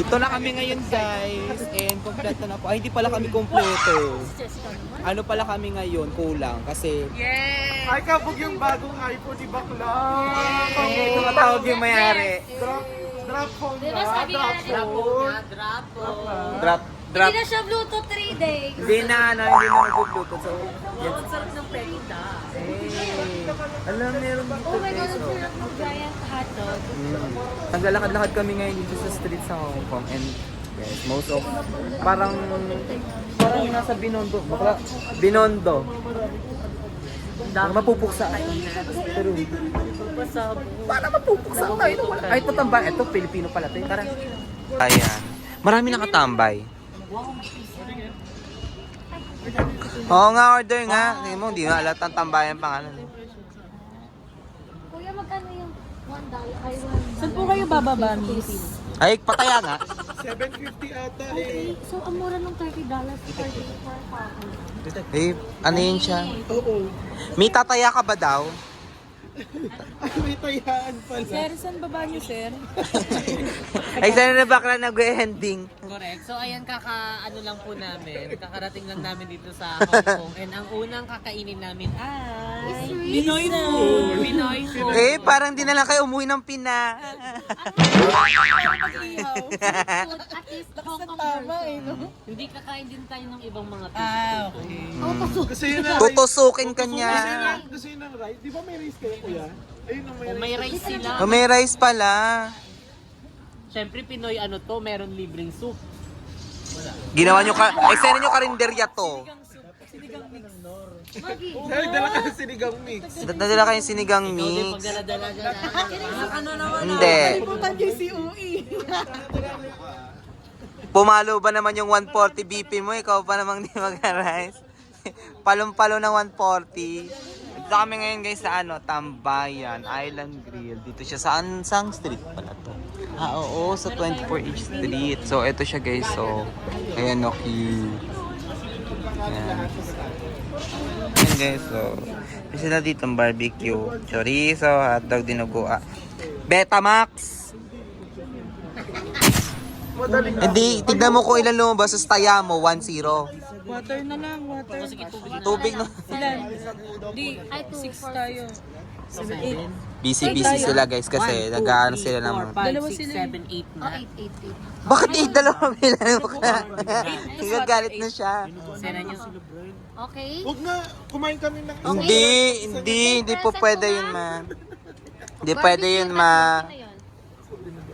Ito na kami ngayon guys. And kompleto na po. Ay, hindi pala kami kompleto. Ano pala kami ngayon? Kulang. Kasi... Yes! Ay, kabog yung bagong iPhone ni Bakla. Eh, tumatawag yung mayari. Drop phone Di ba na. sabi nga na Drop phone na, drop phone. Drop. Hindi na siya Bluetooth 3 days. Hindi na nag-bluetooth. So, yan. Ang sarap ng pekita. Alam, meron dito Oh my God, guys. ang sarap ng giant hotdog. Naglalakad-lakad kami ngayon dito sa street sa Hong Kong. And yes, most of... Parang nasa Binondo. Bakla, Binondo. Mapupuksa. Pero, Pasabo. para mapupuksa tayo. Ay, ito tambay. Ito, Pilipino pala. Tara. Ayan. Marami nakatambay. Oo nga, order nga. Hindi mo, hindi na alat ang tambayan pangalan. Kuya, magkano yung $1? Ay, $1. Saan po kayo bababa, miss? Ay, pataya nga. 750 ata eh. Okay, so ang mura ng $30 per couple. Eh, ano yun siya? Oo. May tataya ka ba daw? Ay, may tayaan pala. Sir, saan baba niyo, sir? Ay, sana na bakla nag-ending. Correct. So ayan, ano lang po namin. Kakarating lang namin dito sa Hong Kong. And ang unang kakainin namin ay Pinoy food. Pinoy food. Eh, parang di na lang kayo umuwi ng Pina. At least Hong Kong version. Hindi kakain din tayo ng ibang mga Okay. Oh, paso. Gusto yun na Tutusukin ka niya. Gusto yun ng rice? Di ba may rice kayo, kuya? Ayun ang Kung may rice sila. Oh, may rice pala. Siyempre, Pinoy meron libreng soup. Ginawa nyo ka... Ay, sana nyo karinderya to. Maggie. Ay, dala ka ng sinigang mix. Dadala kayong sinigang Ikaw din, mix. pagdala-dala dyan. Ano naman? Hindi. Kalimutan kay COE. Pumalo ba naman yung 140 BP mo? Ikaw pa namang di mag-rice. Palong-palo ng 140. Dito kami ngayon guys sa Tambayan Island Grill. Dito siya saang street pala to? Ah, oo, sa 24H Street. So, ito siya guys. So, ayan o, cute. Ayan. Ayan guys, so, may sila dito ang barbecue. Chorizo, hotdog, dinuguan. Betamax! Hindi, tignan mo kung ilan lumabas sa taya mo, 1-0. Water na lang, water. Tubig no? Ilan? Di, 6 tayo. 7, 8. Busy sila guys kasi nag-ano sila ng... 5, Dalawa 6, sila 7, 8 Oh, na. 8. Bakit 8 bilang mo ka? Nagagalit na siya. Sena nyo. Okay? Huwag na, kumain kami ng Hindi po pwede yun ma. Hindi pwede yun ma.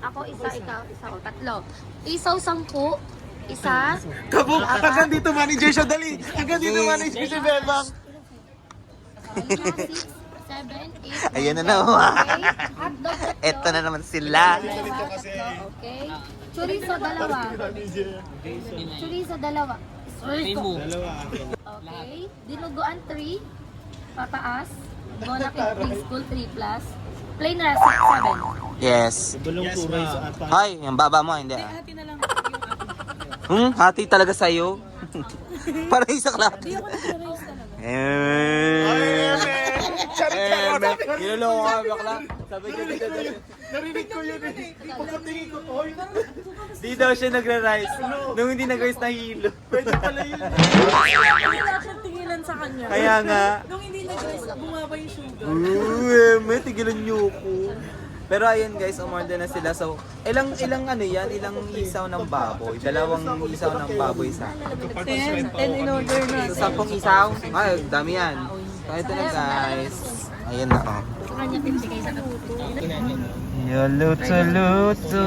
Ako isa, ikaw, isa ko. Tatlo. Isaw 10. Isa. Kabog, hanggang dito manager siya, dali. Hanggang dito manager si Bebang. 6, 7, 8. Ayan na naman. Okay. Hotdog 3. Eto na naman sila. Okay. Chorizo 2. Chorizo 2. May mo. Okay. Dinuguan 3. Pataas. Bonafide Preschool 3 plus. Plain rice 7. Yes. Ay, yung baba mo, hindi ah. Hati na lang. Hati talaga sa'yo. Parang isa klase. Hindi ako nag-rice talaga. Niloloko ka bakla. Sabi ko dito. Narinig ko yun eh. Pagkatingin ko, oy. Di daw siya nagra-rice. Nung hindi nag-rice na hilo. Pwede pala yun. Wala akong tingilan sa kanya. Kaya nga. Nung hindi nag-rice, bumaba yung sugar. May tigilan niyo ko. Pero ayun guys, umorder na sila. So, ilang ano yan? Ilang isaw ng baboy? Dalawang isaw ng baboy sa. 10 in order na. So, 10 isaw? Ay, dami yan. So, ito na guys. Ayun na oh. Kanya 50 kayo sa kaputo. Yung luto-luto.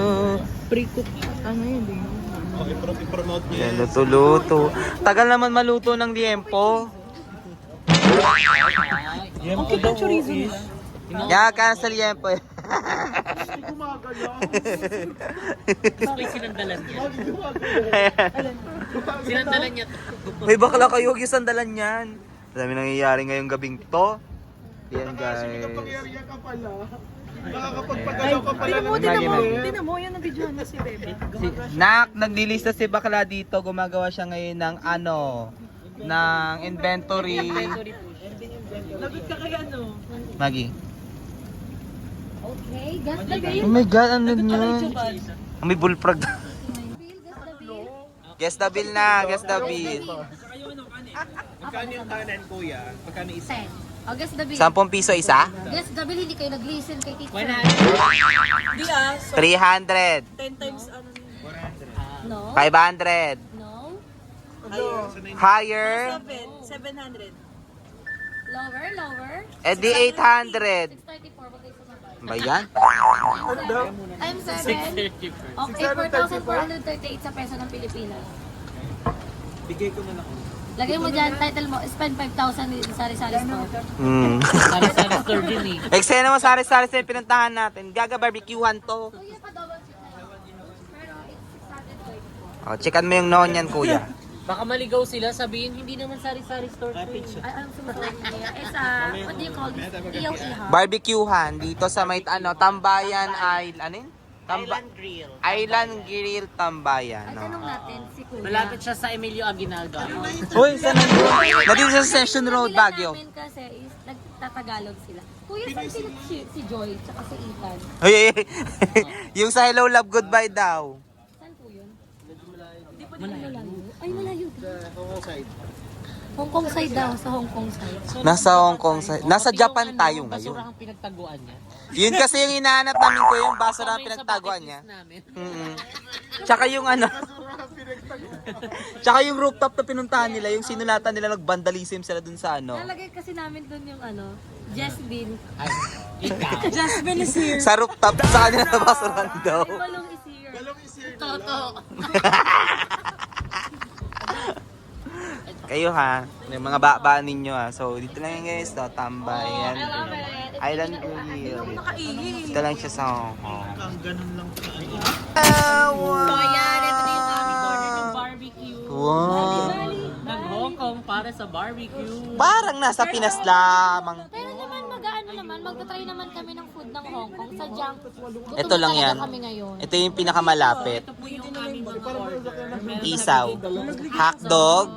Pre-cook. Ano yun? I-promote niya. Yan, luto-luto. Tagal naman maluto ng liempo. Ang cute ng chorizo nila. Yan, cancel liempo. Gumagalaw. Gusto ko yung sinandalan niya. Sinandalan niya to. May bakla kayo, huwag yung sandalan yan. Dami nangyayari ngayong gabing to. Yan guys. Kapangyarihan ka pala. Nakakapagpagalaw ka pala. Tinan mo, yan ang video na si Bebe. Nak, naglilista si bakla dito. Gumagawa siya ngayon ng ng inventory. Lagot ka kaya ano? Maggie. Okay. Gas na Oh kayo. my God, ano Lagot ka kay yun? Chubad. May bullfrog. Guess the bill na, guess the bill. Magkano yung kanan, kuya? Magkano isa? 10. Oh, guess the bill. 10 piso isa? Guess the bill, hindi kayo nag-listen kay teacher. 100. Di ah, so 300. 10 times ano. No? 500. No? Higher. 700. Lower? Eh di 800. 634, bagay sa sabay. Ba yan? Times 7. Okay, 4,438 sa peso ng Pilipinas. Bigay ko na lang. Lagay mo dyan, title mo, spend 5,000 dito sa Sari-Sari Store. Sari-sari store din eh. Eksena mo sari-sari sa pinuntahan natin. Gaga barbecuehan to. Kuya, pa-double check na lang. Pero it's 624. Oh, checkan mo yung noon yan, kuya. Baka maligaw sila, sabihin hindi naman sari-sari store to eh. Ay, anong sumunod niya? It's what do you call this? Iyaw-iha. Barbecuehan dito sa may Tambayan Island. Ano yun? Island Grill. Island Grill Tambayan. Ay, No. tanong natin si Kuya. Malapit siya sa Emilio Aguinaldo. Uy, saan nandun? Nandito sa Session Road, Sabi lang Baguio. namin kasi is nagtatagalog sila. Kuya, saan sila si Joy tsaka si Ethan? Uy, yung sa Hello Love Goodbye daw. Saan po yun? Malayo. Ay, malayo. Hong side. Hong Kong side daw, sa Hong Kong side. Nasa Hong Kong. Nasa Japan tayo ngayon. Basura ang pinagtaguan niya. Yun kasi yung hinahanap namin ko yung basura na pinagtaguan niya. Mm-mm. Tsaka yung ano. Tsaka yung rooftop na pinuntahan nila, yung sinulatan nila nag-vandalism sila dun sa ano. Nalagay kasi namin doon yung ano, Jasmine. Ay, ikaw. Jasmine is here. Sa rooftop, sa kanila na basura daw. Ay, balong is here. Toto. Kayo ha, yung mga baba ninyo ha. So dito lang yan guys, no? Tambayan. I love it. Island Grill. Dito lang siya sa Hong Kong. Ganun lang. So yan, ito na yung aming order ng barbecue. Wow. Ng Hong Kong para sa barbecue. Parang nasa Pinas lamang. Pero naman, mag-ano naman, magta-try naman kami ng food ng Hong Kong sa junk. Gutom Ito lang talaga yan. kami ngayon. Ito yung pinakamalapit. Ito po yung aming mga order. Meron Isaw. Hotdog.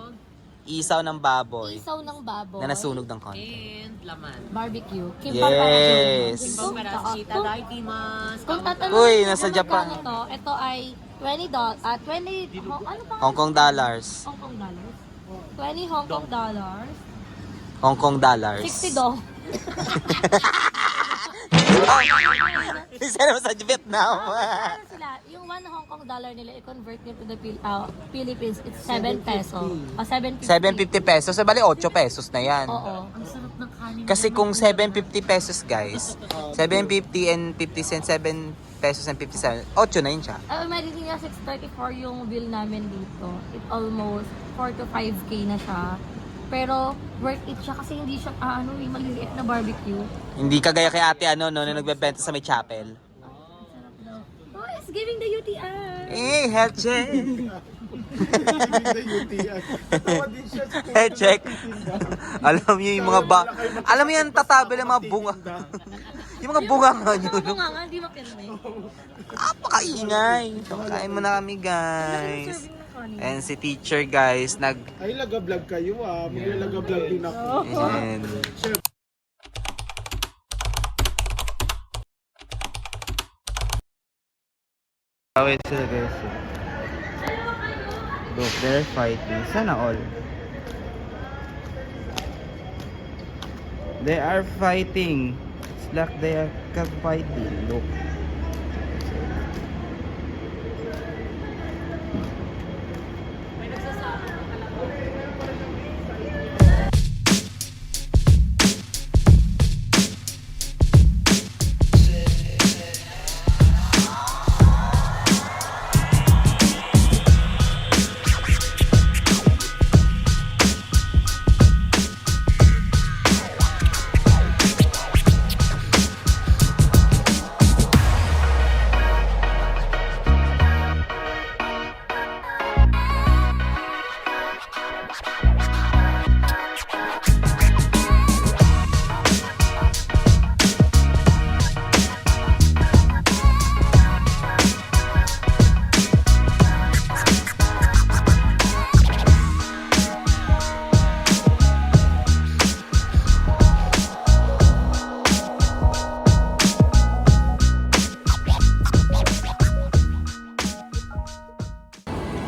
Isaw ng baboy. Isaw ng baboy. Na nasunog ng konti. and laman. Barbecue. Yes. Kimbang perasita, daikimasu. Kung tatanungin Uy, mo nasa kung Japan. magkano ito ay $20, ano pa? Hong Kong dollars. Hong Kong dollars. 20 Hong Kong dollars. Hong Kong dollars. $60. Isa naman sa Vietnam. Ano sila, yung 1 Hong Kong dollar nila, i-convert nyo to the Philippines, it's 7 peso. O 750. 750 pesos. So, bali 8 pesos na yan. Oo. Ang sarap ng kanin. Kasi kung 750 pesos guys, 750 and 50 cents, 7 pesos and 50 cents, 8 na yun siya. Imagine nyo, 634 yung bill namin dito. It almost 4 to 5K na siya. Pero worth it siya kasi hindi siya maliliit na barbecue. Hindi kagaya kay ate ano, no, na nagbebenta sa may chapel. Oh, it's giving the UTI. Eh, health check. Tawa din siya sa Health check. Alam niyo yung mga alam mo yan tatabi ng mga bunga. Yung mga bunga nga nyo. Ano nga nga, hindi mapirme. Napakaingay. So, kain mo na kami guys. And si teacher guys, Ay, laga-vlog kayo ah. Maglaga-vlog din ako. and away sila guys. Look, they're fighting. Sana all. They are fighting. It's like they are fighting. Look.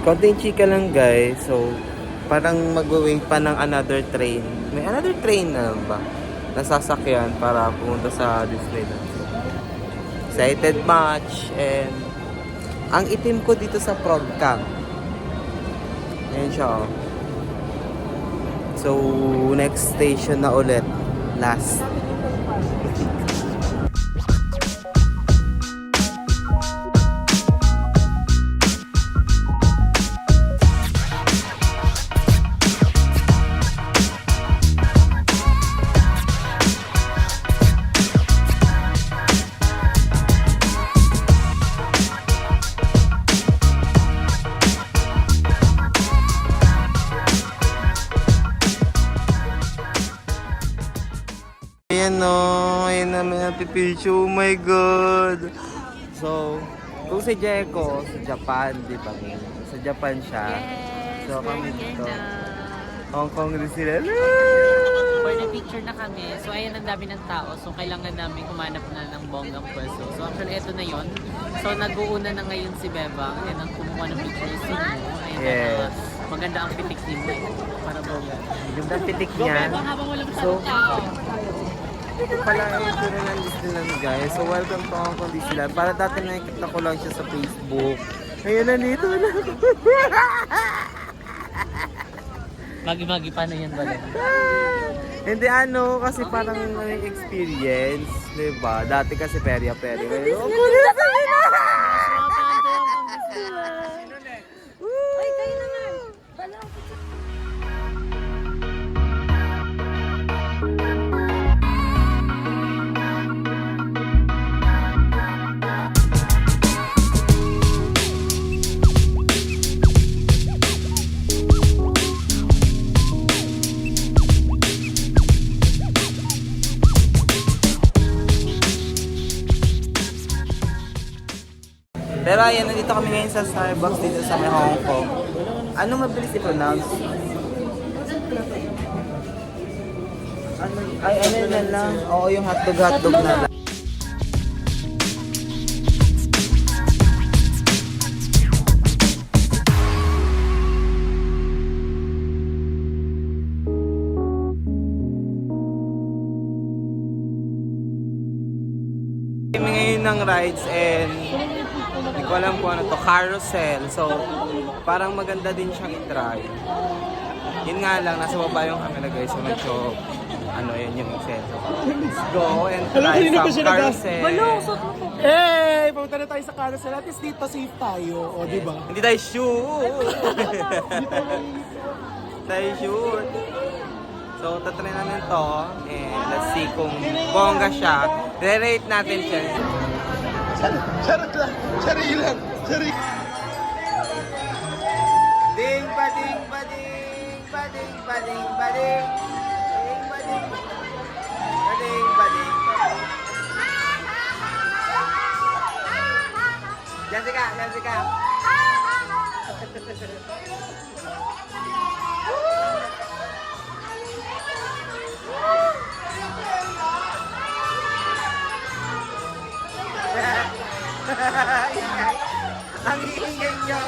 konting chika lang guys. So, parang mag-wait pa ng another train. May another train na lang ba? Nasasakyan para pumunta sa Disneyland. So, excited much. And, ang itim ko dito sa Frog Camp. Ayan siya. Oh. So, next station na ulit. Last. Ayan o, ayan namin napipicture. Oh my God! So, kung si Jeko, sa Japan, di ba? Sa Japan siya. So, kami dito. Hong Kong rin sila. For the picture na kami, so ayan ang dami ng tao, so kailangan namin kumanap na ng bonggang pwesto. So actually, eto na yon. So nag-uuna na ngayon si Bebang, ayan ang kumuha ng picture si Mo. Ayan Yes. maganda ang pitik ni Mo. Para bongga. Yung pitik Go niya. Bebang habang walang So, tao. ito pala yung itsura ng Disneyland guys. So, welcome to Hong Kong Disneyland. Para dati nakikita ko lang siya sa Facebook. Ngayon nandito na. Magi-magi, paano yan ba? Hindi ano, kasi parang experience, di ba? Dati kasi perya-perya. Ngayon, oh, Ay, kayo naman. Wala. Pero ayan, nandito kami ngayon sa Starbucks dito sa may Hong Kong. Anong mabilis i-pronounce? Ay, ano na lang? Oo, yung hotdog na lang. Kami ngayon ng rides and hindi ko alam kung ano to, carousel. So, parang maganda din siyang i-try. Yun nga lang, nasa baba yung camera guys. So, medyo, yan yung senso. Let's go and try some carousel. Hey! Pumunta na tayo sa carousel. At least dito safe tayo. O, di ba? Hindi tayo sure. tayo sure. So, tatry namin to. And let's see kung bongga siya. Re-rate natin siya. Charot lang. Charot lang. Charot. Ding ba ding ba ding ba ding ba ding ba ding ding ba ding ba ding ba ding. Jessica, Jessica. Ang ingay niyo.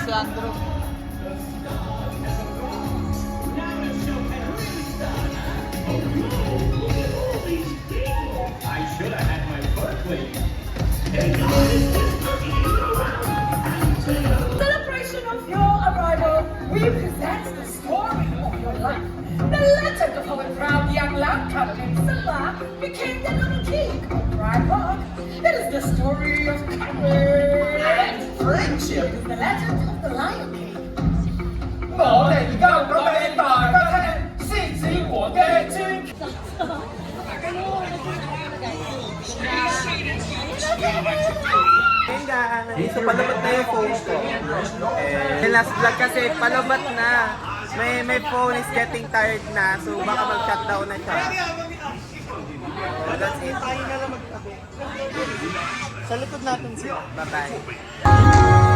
si Andrew. Celebration of your arrival, we present the story of your life. The legend of how a proud young lad captain Simba became the little king of Dry Rock. It is the story of courage and friendship. It is the legend of the Lion King. 我哋而家講俾大家聽，獅子王嘅傳。 Hey guys! So palabot na yung phone ko. And last vlog kasi palabot na. My phone is getting tired na. So baka mag-shutdown na siya. So that's it. Tayo na lang magtabi. Sa likod natin siya. Bye-bye.